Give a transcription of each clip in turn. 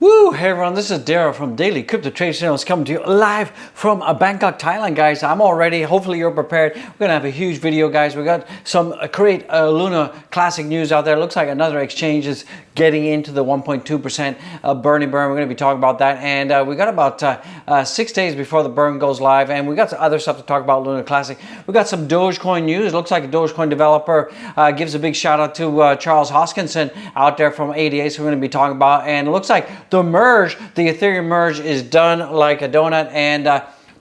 Woo! Hey everyone, this is Daryl from Daily Crypto Trade Channels coming to you live from Bangkok, Thailand, guys. I'm all ready. Hopefully you're prepared. We're going to have a huge video, guys. We got some great Luna Classic news out there. Looks like another exchange is getting into the 1.2% burning burn. We're going to be talking about that. And we got about 6 days before the burn goes live. And we got some other stuff to talk about Luna Classic. We got some Dogecoin news. Looks like a Dogecoin developer gives a big shout out to Charles Hoskinson out there from 88. So we're going to be talking about. And it looks like the merge, the Ethereum merge is done like a donut, and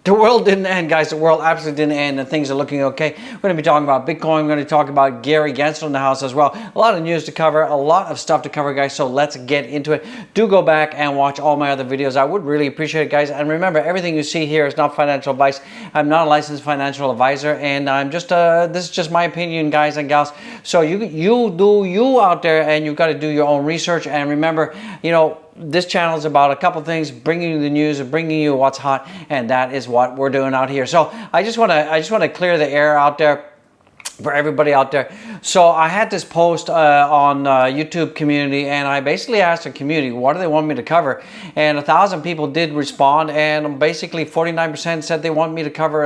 the world didn't end, guys. The world absolutely didn't end, and things are looking okay. We're going to be talking about Bitcoin. We're going to talk about Gary Gensler in the house as well. A lot of news to cover, a lot of stuff to cover, guys, so let's get into it. Do go back and watch all my other videos. I would really appreciate it, guys. And remember, everything you see here is not financial advice. I'm not a licensed financial advisor, and I'm just this is just my opinion, guys and gals. So you do you out there, and you've got to do your own research. And remember, you know, this channel is about a couple things, bringing you the news and bringing you what's hot, and that is what we're doing out here. So I just want to clear the air out there for everybody out there. So I had this post on YouTube community, and I basically asked the community, what do they want me to cover? And 1,000 people did respond, and basically 49% said they want me to cover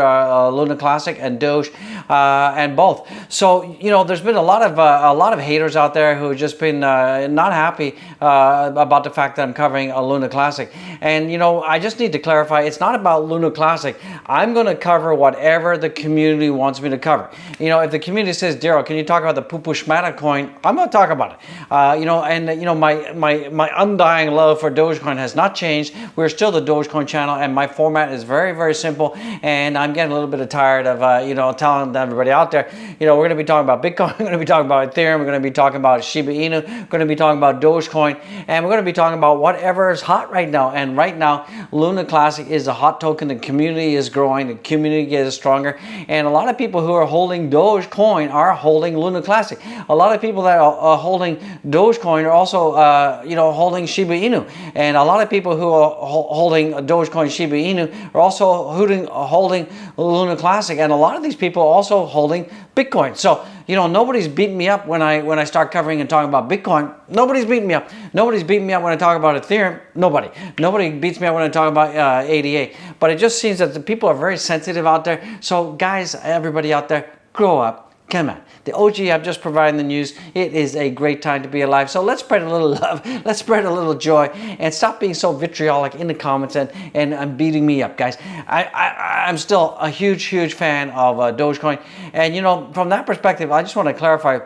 Luna Classic and Doge and both. So, you know, there's been a lot of haters out there who have just been not happy about the fact that I'm covering a Luna Classic. And, you know, I just need to clarify, it's not about Luna Classic. I'm going to cover whatever the community wants me to cover. You know, if the community says, Daryl, can you talk about the Schmata coin? I'm going to talk about it. You know, and you know, my undying love for Dogecoin has not changed. We're still the Dogecoin channel, and my format is very, very simple. And I'm getting a little bit tired of you know, telling everybody out there, you know, we're going to be talking about Bitcoin, we're going to be talking about Ethereum, we're going to be talking about Shiba Inu, we're going to be talking about Dogecoin, and we're going to be talking about whatever is hot right now. And right now, Luna Classic is a hot token. The community is growing, the community is stronger, and a lot of people who are holding Dogecoin are holding Luna Classic. A lot of people that are holding Dogecoin are also, you know, holding Shiba Inu. And a lot of people who are holding Dogecoin, Shiba Inu are also holding Luna Classic. And a lot of these people are also holding Bitcoin. So, you know, nobody's beating me up when I start covering and talking about Bitcoin. Nobody's beating me up. Nobody's beating me up when I talk about Ethereum. Nobody beats me up when I talk about ADA. But it just seems that the people are very sensitive out there. So, guys, everybody out there, grow up. Come on. The OG, I've just provided the news. It is a great time to be alive. So let's spread a little love. Let's spread a little joy. And stop being so vitriolic in the comments and beating me up, guys. I'm still a huge, huge fan of Dogecoin. And, you know, from that perspective, I just want to clarify,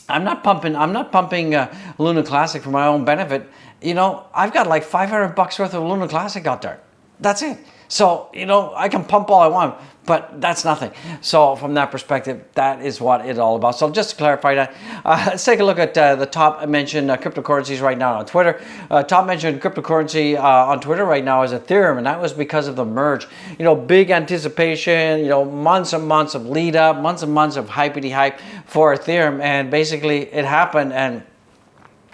I'm not pumping Luna Classic for my own benefit. You know, I've got like $500 worth of Luna Classic out there. That's it. So, you know, I can pump all I want, but that's nothing. So from that perspective, that is what it's all about. So just to clarify that, let's take a look at the top mentioned cryptocurrencies right now on Twitter. Top mentioned cryptocurrency on Twitter right now is Ethereum, and that was because of the merge. You know, big anticipation, you know, months and months of lead up, months and months of hypety hype for Ethereum, and basically it happened, and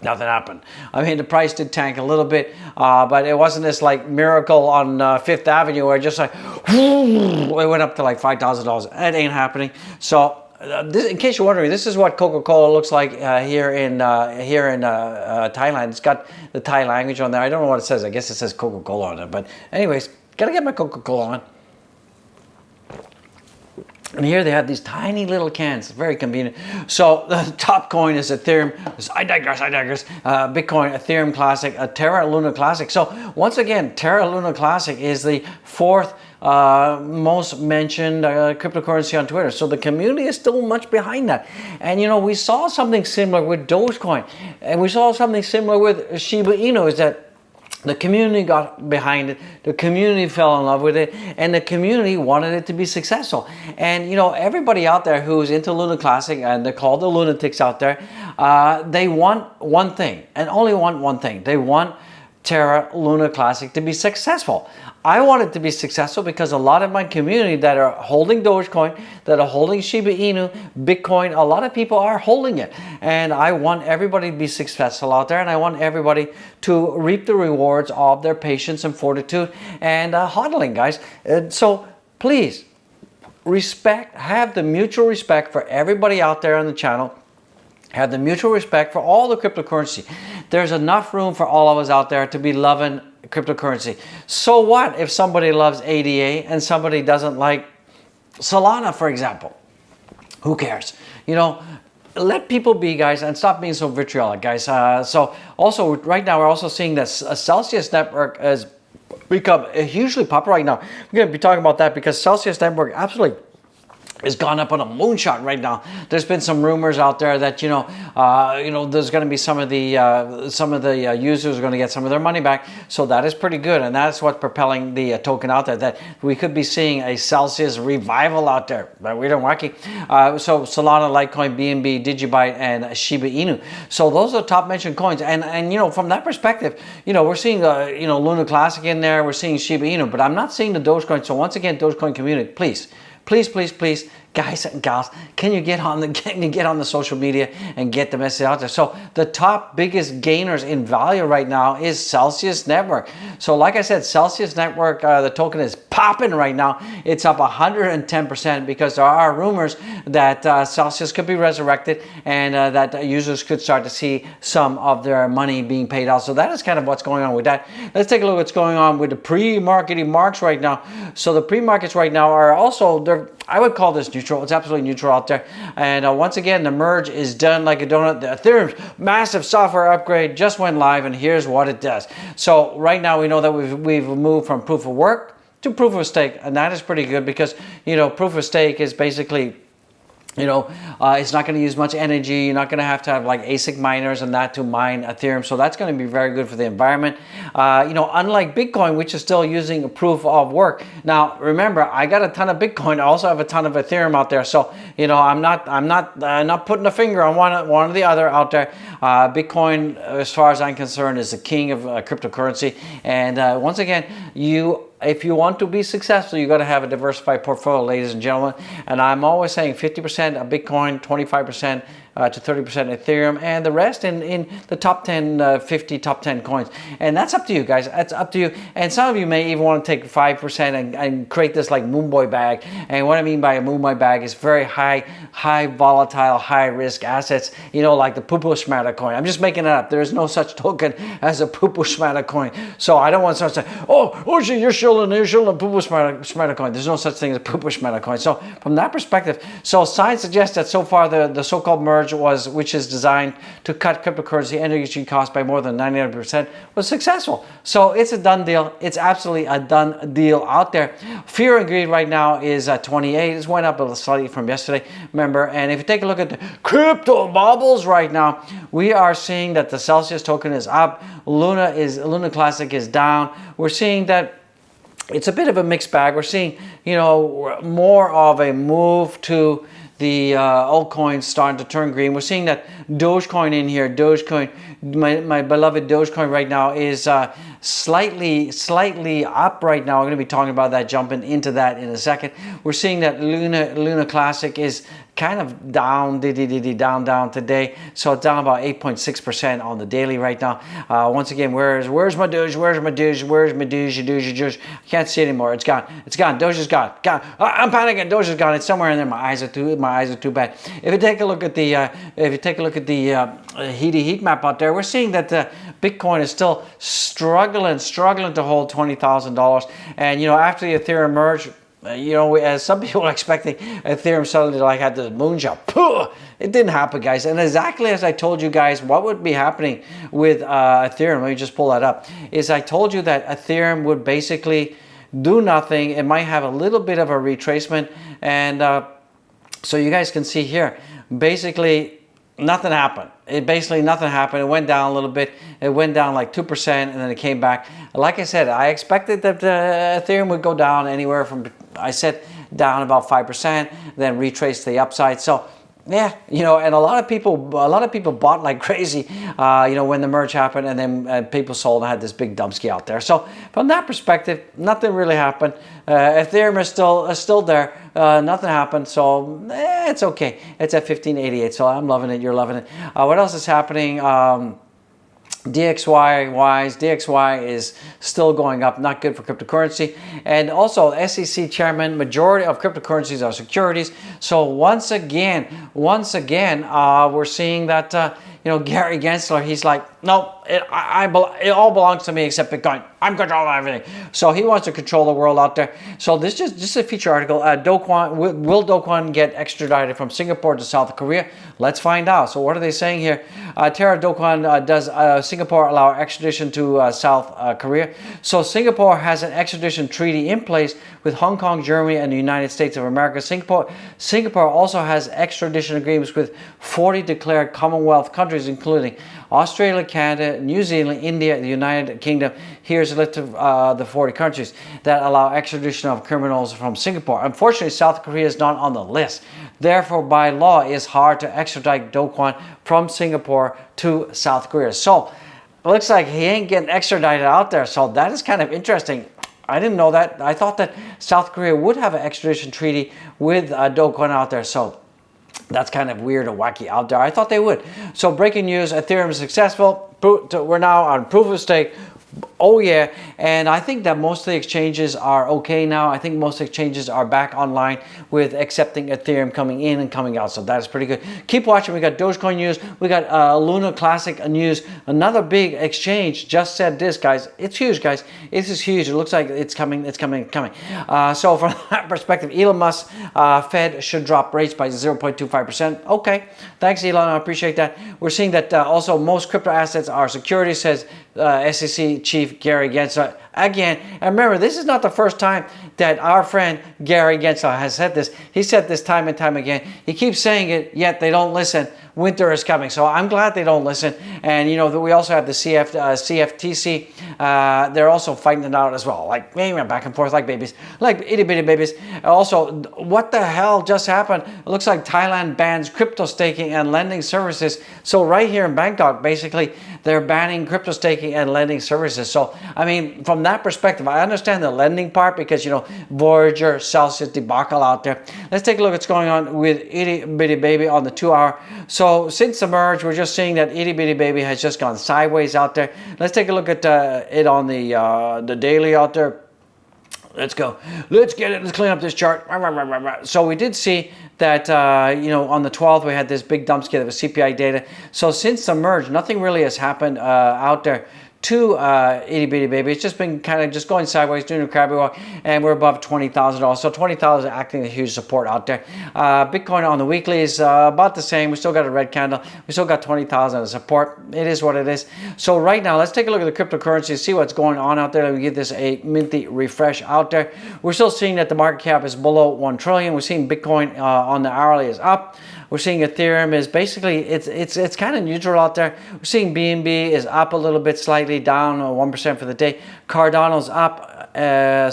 nothing happened. I mean, the price did tank a little bit, but it wasn't this like miracle on Fifth Avenue where just like it went up to like $5,000. That ain't happening. So in case you're wondering, this is what Coca-Cola looks like here in Thailand. It's got the Thai language on there. I don't know what it says. I guess it says Coca-Cola on it. But anyways, gotta get my Coca-Cola on. And here they have these tiny little cans, very convenient. So the top coin is Ethereum. I digress. Bitcoin, Ethereum Classic, TERRA Luna Classic. So once again, TERRA Luna Classic is the fourth most mentioned cryptocurrency on Twitter. So the community is still much behind that. And you know, we saw something similar with Dogecoin, and we saw something similar with Shiba Inu. Is that the community got behind it, the community fell in love with it, and the community wanted it to be successful. And you know, everybody out there who's into Luna Classic, and they're called the lunatics out there, they want one thing, and only want one thing. They want TERRA Luna Classic to be successful. I want it to be successful because a lot of my community that are holding Dogecoin, that are holding Shiba Inu, Bitcoin, a lot of people are holding it. And I want everybody to be successful out there, and I want everybody to reap the rewards of their patience and fortitude and hodling, guys. So please, have the mutual respect for everybody out there on the channel. Have the mutual respect for all the cryptocurrency. There's enough room for all of us out there to be loving cryptocurrency. So what if somebody loves ADA and somebody doesn't like Solana, for example? Who cares? You know, let people be, guys, and stop being so vitriolic, guys. So also right now we're also seeing that Celsius network has become hugely popular right now. We're going to be talking about that because Celsius network absolutely has gone up on a moonshot right now. There's been some rumors out there that there's going to be some of the users are going to get some of their money back. So that is pretty good, and that's what's propelling the token out there. That we could be seeing a Celsius revival out there. But weird and wacky. So Solana, Litecoin, BNB, Digibyte, and Shiba Inu. So those are top mentioned coins, and you know, from that perspective, you know, we're seeing Luna Classic in there. We're seeing Shiba Inu, but I'm not seeing the Dogecoin. So once again, Dogecoin community, please, guys and gals, can you get on the social media and get the message out there? So the top biggest gainers in value right now is Celsius Network. So like I said, Celsius Network, the token is popping right now. It's up 110% because there are rumors that Celsius could be resurrected and that users could start to see some of their money being paid out. So that is kind of what's going on with that. Let's take a look at what's going on with the pre-marketing marks right now. So the pre-markets right now are also, I would call this neutral. It's absolutely neutral out there. And once again, the merge is done like a donut. The Ethereum's massive software upgrade just went live, and here's what it does. So right now we know that we've moved from proof of work to proof of stake, and that is pretty good because, you know, proof of stake is basically, it's not going to use much energy. You're not going to have like ASIC miners and that to mine Ethereum. So that's going to be very good for the environment. Unlike Bitcoin, which is still using a proof of work. Now, remember, I got a ton of Bitcoin. I also have a ton of Ethereum out there. So, you know, I'm not putting a finger on one or the other out there. Bitcoin, as far as I'm concerned, is the king of cryptocurrency. And once again, if you want to be successful, you got to have a diversified portfolio, ladies and gentlemen. And I'm always saying 50% of Bitcoin, 25% to 30% Ethereum, and the rest in the top 10, 50 top 10 coins. And that's up to you, guys. That's up to you. And some of you may even want to take 5% and create this like Moonboy bag. And what I mean by a Moonboy bag is very high volatile, high risk assets, you know, like the Pupu Schmata coin. I'm just making it up. There is no such token as a Pupu Schmata coin. So I don't want to say, oh, you're shilling a Pupu Schmata coin. There's no such thing as a Pupu Schmata coin. So from that perspective, so signs suggest that so far the so-called merge which is designed to cut cryptocurrency energy costs by more than 99%, was successful. So it's a done deal. It's absolutely a done deal out there. Fear and greed right now is at 28. It went up a little slightly from yesterday, remember. And if you take a look at the crypto bubbles right now, we are seeing that the Celsius token is up. Luna Classic is down. We're seeing that it's a bit of a mixed bag. We're seeing, you know, more of a move to the altcoins starting to turn green. We're seeing that Dogecoin in here. Dogecoin, my beloved Dogecoin right now is slightly up right now. I'm going to be talking about that, jumping into that in a second. We're seeing that Luna Classic is kind of down today. So it's down about 8.6% on the daily right now. Once again, where's my Doge? Where's my Doge? Where's my Doge? I can't see it anymore. It's gone. Doge is gone. I'm panicking. Doge is gone. It's somewhere in there. My eyes are too bad. If you take a look at the heat map out there, we're seeing that Bitcoin is still struggling to hold $20,000. And you know, after the Ethereum merge, you know, as some people are expecting Ethereum suddenly like had this moonshot. It didn't happen, guys. And exactly as I told you guys, what would be happening with Ethereum, let me just pull that up, is I told you that Ethereum would basically do nothing. It might have a little bit of a retracement. And so you guys can see here, basically nothing happened. Nothing happened. It went down a little bit. It went down like 2% and then it came back. Like I said, I expected that Ethereum would go down anywhere from, I said, down about 5%, then retrace to the upside. So yeah, you know, and a lot of people bought like crazy, you know, when the merge happened, and then people sold and had this big dumpski out there. So from that perspective, nothing really happened. Ethereum is still there. Nothing happened, so it's okay. It's at 1588, so I'm loving it. You're loving it. What else is happening? DXY is still going up, not good for cryptocurrency. And also, SEC chairman, majority of cryptocurrencies are securities. So once again, we're seeing that Gary Gensler, he's like, no, it all belongs to me except Bitcoin. I'm controlling everything. So he wants to control the world out there. So this is just a feature article. Will Dogecoin get extradited from Singapore to South Korea? Let's find out. So what are they saying here? TERRA Dogecoin, does Singapore allow extradition to South Korea? So Singapore has an extradition treaty in place with Hong Kong, Germany, and the United States of America. Singapore also has extradition agreements with 40 declared Commonwealth countries, including Australia, Canada, New Zealand, India, the United Kingdom. Here's a list of the 40 countries that allow extradition of criminals from Singapore. Unfortunately, South Korea is not on the list. Therefore, by law, it's hard to extradite Dogecoin from Singapore to South Korea. So, it looks like he ain't getting extradited out there. So, that is kind of interesting. I didn't know that. I thought that South Korea would have an extradition treaty with Dogecoin out there. So, that's kind of weird and wacky out there. I thought they would. So breaking news, Ethereum is successful. We're now on proof of stake. Oh yeah, and I think that most of the exchanges are okay now. I think most exchanges are back online with accepting Ethereum coming in and coming out, so that's pretty good. Keep watching. We got Dogecoin news. We got Lunar Classic news. Another big exchange just said this, guys. It's huge, guys. This is huge. It looks like it's coming. It's coming. So from that perspective, Elon Musk, Fed should drop rates by 0.25%. Okay, thanks, Elon. I appreciate that. We're seeing that also most crypto assets are securities, says SEC Chief Gary Gensler again. And remember, this is not the first time that our friend Gary Gensler has said this. He said this time and time again. He keeps saying it, yet they don't listen. Winter is coming, so I'm glad they don't listen. And we also have the CFTC. They're also fighting it out as well, like back and forth like babies, like itty bitty babies. Also, what the hell just happened? It looks like Thailand bans crypto staking and lending services. So right here in Bangkok, basically, they're banning crypto staking and lending services. So I mean, from that perspective, I understand the lending part because Voyager, Celsius debacle out there. Let's take a look at what's going on with itty bitty baby on the 2-hour. So since the merge, we're just seeing that itty bitty baby has just gone sideways out there. Let's take a look at it on the daily out there. Let's go. Let's get it. Let's clean up this chart. So we did see that, on the 12th, we had this big dump scare that was CPI data. So since the merge, nothing really has happened out there to itty bitty baby. It's just been kind of just going sideways, doing a crabby walk, and we're above $20,000. So 20,000 acting a huge support out there. Bitcoin on the weekly is about the same. We still got a red candle. We still got 20,000 as support. It is what it is. So right now, let's take a look at the cryptocurrencies, see what's going on out there. Let me give this a minty refresh out there. We're still seeing that the market cap is below 1 trillion. We're seeing Bitcoin on the hourly is up. We're seeing Ethereum is basically, it's kind of neutral out there. We're seeing BNB is up a little bit, slightly down 1% for the day. Cardano's up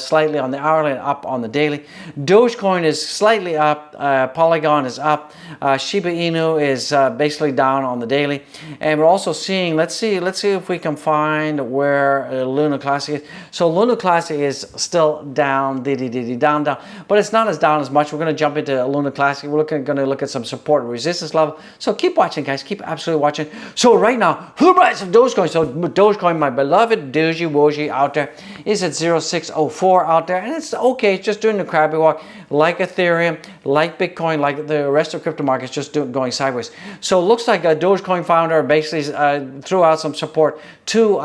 slightly on the hourly and up on the daily. Dogecoin is slightly up. Polygon is up. Shiba Inu is basically down on the daily. And we're also seeing, let's see if we can find where Luna Classic is. So Luna Classic is still down, down. But it's not as down as much. We're going to jump into Luna Classic. We're going to look at some support and resistance level. So keep watching, guys. Keep absolutely watching. So right now, the price of Dogecoin. So Dogecoin, my beloved Doji Woji out there, is at 0.604 out there. And it's okay. It's just doing the crabby walk like Ethereum, like Bitcoin, like the rest of crypto markets, just going sideways. So it looks like a Dogecoin founder basically threw out some support to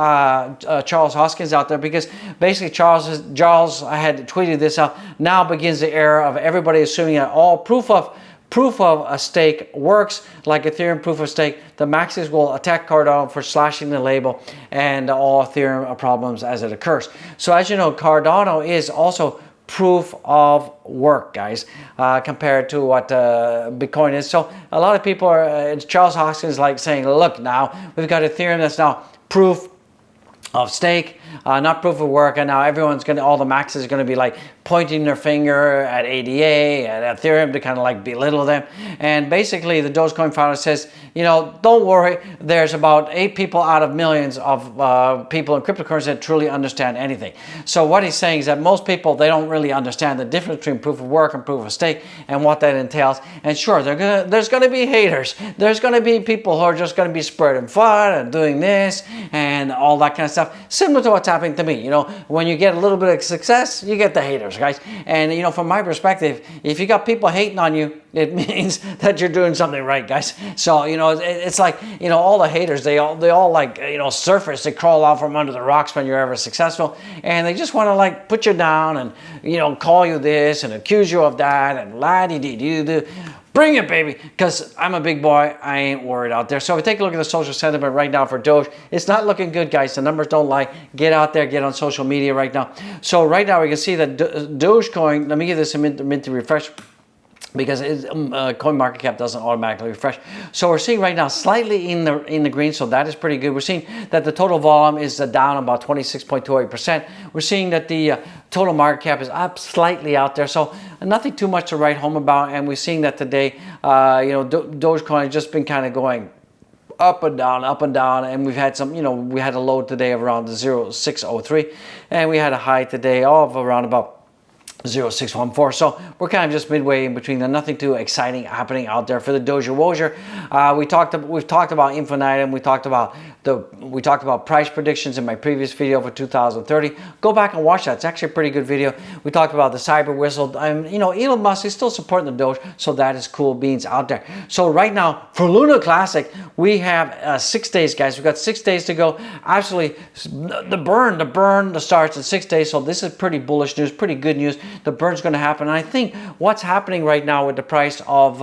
Charles Hoskin out there, because basically Charles had tweeted this out. Now begins the era of everybody assuming that all proof of a stake works like Ethereum proof of stake. The maxis will attack Cardano for slashing the label and all Ethereum problems as it occurs. So as you know, Cardano is also proof of work, guys, compared to what Bitcoin is. So a lot of people are, Charles Hoskin is like saying, look, now we've got Ethereum that's now proof of stake, not proof of work, and now everyone's all the maxes are going to be like pointing their finger at ADA, at Ethereum, to kind of like belittle them. And basically the Dogecoin founder says, don't worry, there's about 8 people out of millions of people in cryptocurrency that truly understand anything. So what he's saying is that most people, they don't really understand the difference between proof of work and proof of stake and what that entails. And sure, there's going to be haters. There's going to be people who are just going to be spreading FUD and doing this and all that kind of stuff. stuff. Similar to what's happening to me. You know, when you get a little bit of success, you get the haters, guys. And you know, from my perspective, if you got people hating on you, it means that you're doing something right, guys. So you know, it's like, you know, all the haters, they all like, you know, surface, they crawl out from under the rocks when you're ever successful, and they just want to like put you down and, you know, call you this and accuse you of that and la-di-di-do-do. Bring it, baby, because I'm a big boy. I ain't worried out there. So if we take a look at the social sentiment right now for Doge, it's not looking good, guys. The numbers don't lie. Get out there, get on social media right now. So right now we can see that Dogecoin, let me give this a minute to refresh, because coin market cap doesn't automatically refresh. So we're seeing right now slightly in the green, so that is pretty good. We're seeing that the total volume is down about 26.28%. We're seeing that the total market cap is up slightly out there, so nothing too much to write home about. And we're seeing that today, you know, Dogecoin has just been kind of going up and down, and we've had some, you know, we had a low today of around 0.603, and we had a high today of around about 0.614. So we're kind of just midway in between. There's nothing too exciting happening out there for the Doja Wozier. We've talked about infinitum. We talked about price predictions in my previous video for 2030. Go back and watch that. It's actually a pretty good video. We talked about the cyber whistle. You know, Elon Musk is still supporting the Doge, so that is cool beans out there. So right now for Luna Classic, we have 6 days, guys. We've got 6 days to go. Absolutely, the burn starts in 6 days. So this is pretty bullish news, pretty good news. The burn's going to happen. And I think what's happening right now with the price of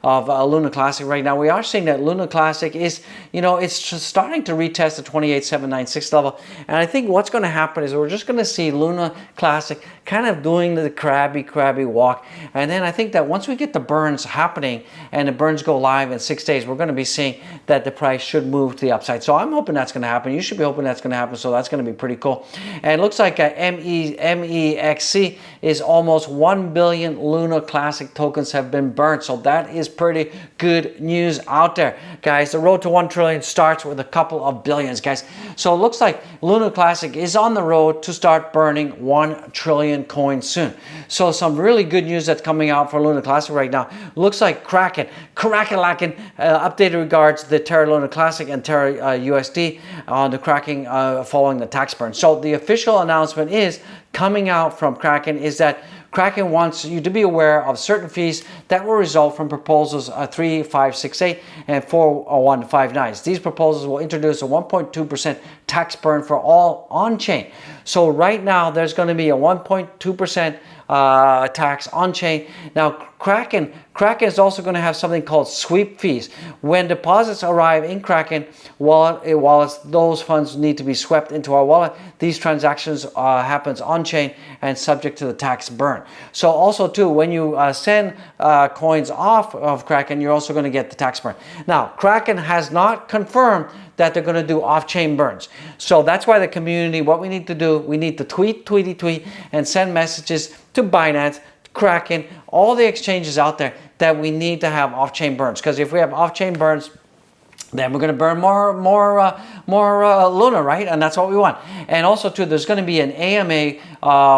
Luna Classic right now, we are seeing that Luna Classic is, you know, it's starting to retest the 28,796 level. And I think what's going to happen is we're just going to see Luna Classic kind of doing the crabby walk. And then I think that once we get the burns happening and the burns go live in 6 days, we're going to be seeing that the price should move to the upside. So I'm hoping that's going to happen. You should be hoping that's going to happen. So that's going to be pretty cool. And it looks like MEXC is almost 1 billion Luna Classic tokens have been burned. So that is pretty good news out there, guys. The road to 1 trillion starts with a couple of billions, guys. So it looks like Luna Classic is on the road to start burning 1 trillion coins soon. So some really good news that's coming out for Luna Classic right now. Looks like Kraken updated regards the TERRA Luna Classic and TERRA USD on the cracking following the tax burn. So the official announcement is coming out from Kraken is that Kraken wants you to be aware of certain fees that will result from proposals 3568 and 40159. These proposals will introduce a 1.2% tax burn for all on-chain. So right now there's going to be a 1.2% tax on-chain. Now Kraken is also going to have something called sweep fees. When deposits arrive in Kraken wallets, those funds need to be swept into our wallet. These transactions happens on-chain and subject to the tax burn. So also too, when you send coins off of Kraken, you're also going to get the tax burn. Now Kraken has not confirmed that they're going to do off-chain burns. So that's why the community, what we need to do, we need to tweet and send messages to Binance, Kraken, all the exchanges out there that we need to have off-chain burns. Because if we have off-chain burns, then we're going to burn more Luna, right? And that's what we want. And also too, there's going to be an AMA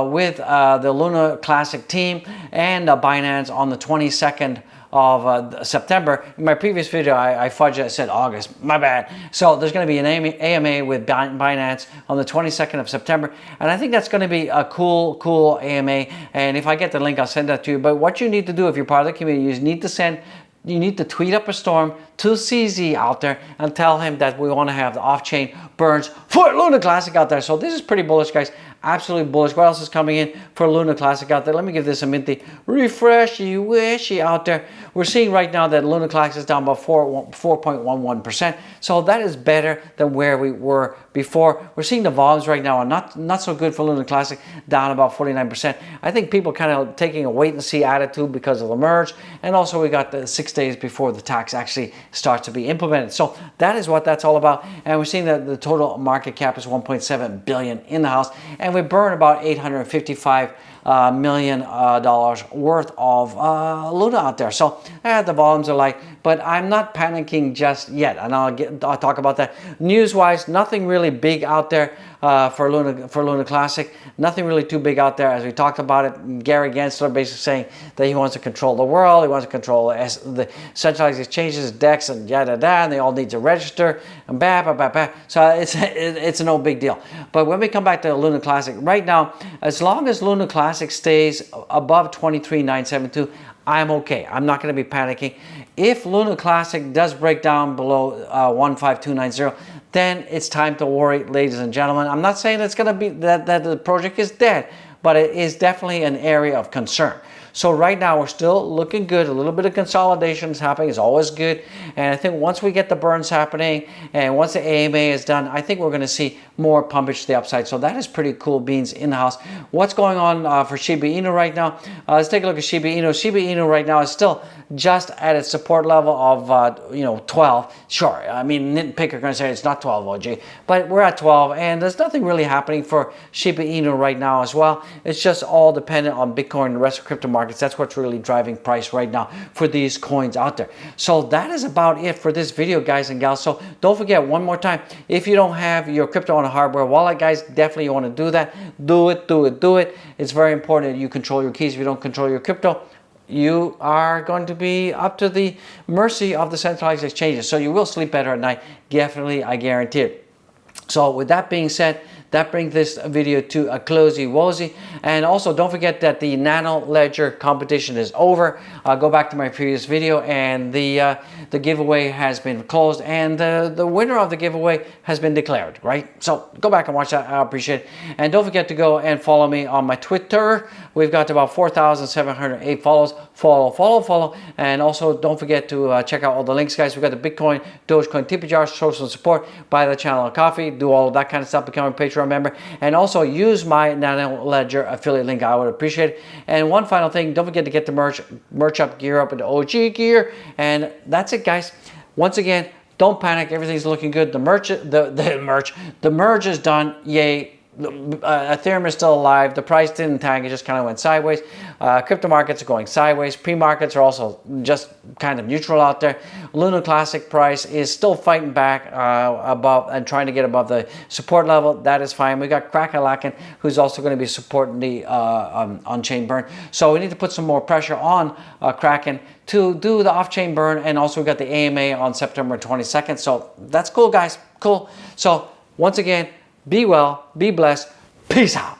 with the Luna Classic team and Binance on the 22nd of September. In my previous video, I fudged, I said August, my bad. So there's going to be an AMA with Binance on the 22nd of September. And I think that's going to be a cool AMA. And if I get the link, I'll send that to you. But what you need to do if you're part of the community, you need to tweet up a storm to CZ out there and tell him that we want to have the off-chain burns for Luna Classic out there. So this is pretty bullish, guys. Absolutely bullish. What else is coming in for Luna Classic out there? Let me give this a minty refreshy wishy out there. We're seeing right now that Luna Classic is down about 4.11%. So that is better than where we were before. We're seeing the volumes right now are not so good for Luna Classic, down about 49%. I think people kind of taking a wait and see attitude because of the merge. And also we got the 6 days before the tax actually starts to be implemented. So that is what that's all about. And we're seeing that the total market cap is 1.7 billion in the house. And we burn about $855 million worth of Luna out there. So the volumes are light, but I'm not panicking just yet, and I'll talk about that. News-wise, nothing really big out there for Luna Classic. Nothing really too big out there. As we talked about it, Gary Gensler basically saying that he wants to control the world. He wants to control the centralized exchanges, DEX, X and yada da, and they all need to register and so it's no big deal. But when we come back to Luna Classic right now, as long as Luna Classic stays above 23,972, I'm okay. I'm not going to be panicking. If Luna Classic does break down below 15290, then it's time to worry, ladies and gentlemen. I'm not saying it's going to be that the project is dead, but it is definitely an area of concern. So right now we're still looking good. A little bit of consolidation is happening. It's always good. And I think once we get the burns happening and once the AMA is done, I think we're going to see more pumpage to the upside. So that is pretty cool beans in the house. What's going on for Shiba Inu right now? Let's take a look at Shiba Inu. Shiba Inu right now is still just at its support level of 12. Sure, I mean, nitpicker are going to say it's not 12, OG, but we're at 12, and there's nothing really happening for Shiba Inu right now as well. It's just all dependent on Bitcoin and the rest of crypto markets. That's what's really driving price right now for these coins out there. So that is about it for this video, guys and gals. So don't forget, one more time, if you don't have your crypto on a hardware wallet, guys, definitely you want to do that. Do it. It's very important that you control your keys. If you don't control your crypto, you are going to be up to the mercy of the centralized exchanges. So you will sleep better at night. Definitely, I guarantee it. So with that being said, that brings this video to a closey wozy. And also don't forget that the Nano Ledger competition is over. Go back to my previous video, and the giveaway has been closed, and the winner of the giveaway has been declared, right? So go back and watch that. I appreciate it. And don't forget to go and follow me on my Twitter. We've got about 4,708 follows. Follow. And also don't forget to check out all the links, guys. We've got the Bitcoin, Dogecoin, Tippy jar, social support, buy the channel a coffee, do all of that kind of stuff, become a Patreon member, and also use my Nano Ledger affiliate link. I would appreciate it. And one final thing, don't forget to get the merch up, gear up into OG gear. And that's it, guys. Once again, don't panic. Everything's looking good. The merge is done. Yay. Ethereum is still alive. The price didn't tank, it just kind of went sideways. Crypto markets are going sideways. Pre-markets are also just kind of neutral out there. Luna Classic price is still fighting back above and trying to get above the support level. That is fine. We got Kraken who's also going to be supporting the on-chain burn. So we need to put some more pressure on Kraken to do the off-chain burn, and also we got the AMA on September 22nd. So that's cool, guys. Cool. So once again, be well, be blessed, peace out.